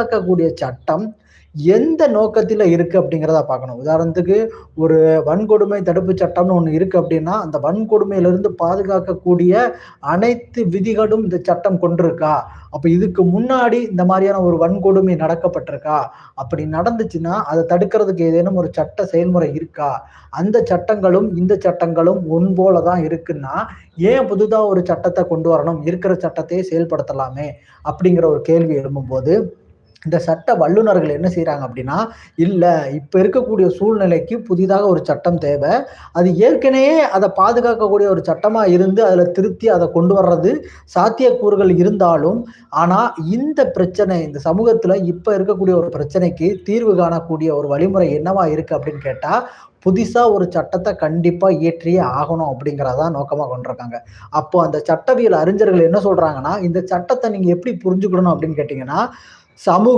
பாதுகாக்கக்கூடிய சட்டம் எந்த நோக்கத்தில இருக்கு அப்படிங்கிறத பார்க்கணும். உதாரணத்துக்கு ஒரு வன்கொடுமை தடுப்பு சட்டம்னு ஒண்ணு இருக்கு அப்படின்னா, அந்த வன்கொடுமையிலிருந்து பாதுகாக்கக்கூடிய அனைத்து விதிகளும் இந்த சட்டம் கொண்டிருக்கா? அப்ப இதுக்கு முன்னாடி இந்த மாரியான ஒரு வன்கொடுமை நடக்கப்பட்டிருக்கா? அப்படி நடந்துச்சுன்னா, அத தடுக்கிறதுக்கு ஏதேனும் ஒரு சட்ட செயல்முறை இருக்கா? அந்த சட்டங்களும், இந்த சட்டங்களும் ஒன்போல தான் இருக்குன்னா, ஏன் புதுதா ஒரு சட்டத்த கொண்டு வரணும்? இருக்கிற சட்டத்தையே செயல்படுத்தலாமே! அப்படிங்கிற ஒரு கேள்வி எழும்பும்போது, இந்த சட்ட வல்லுனர்கள் என்ன செய்றாங்க அப்படின்னா, இல்ல இப்ப இருக்கக்கூடிய சூழ்நிலைக்கு புதிதாக ஒரு சட்டம் தேவ. அது ஏற்கனவே அத பாதுகாக்கக்கூடிய ஒரு சட்டமா இருந்து, அதுல திருத்தி அத கொண்டு வர்றது சாத்தியக்கூறுகள் இருந்தாலும், ஆனா இந்த பிரச்சனை இந்த சமூகத்துல இப்ப இருக்கக்கூடிய ஒரு பிரச்சனைக்கு தீர்வு காணக்கூடிய ஒரு வழிமுறை என்னவா இருக்கு அப்படின்னு கேட்டா, புதிசா ஒரு சட்டத்த கண்டிப்பா இயற்றியே ஆகணும் அப்படிங்கிறத தான் நோக்கமா கொண்டிருக்காங்க. அப்போ அந்த சட்டவியல் அறிஞர்கள் என்ன சொல்றாங்கன்னா, இந்த சட்டத்த நீங்க எப்படி புரிஞ்சுக்கணும் அப்படின்னு கேட்டீங்கன்னா, சமூக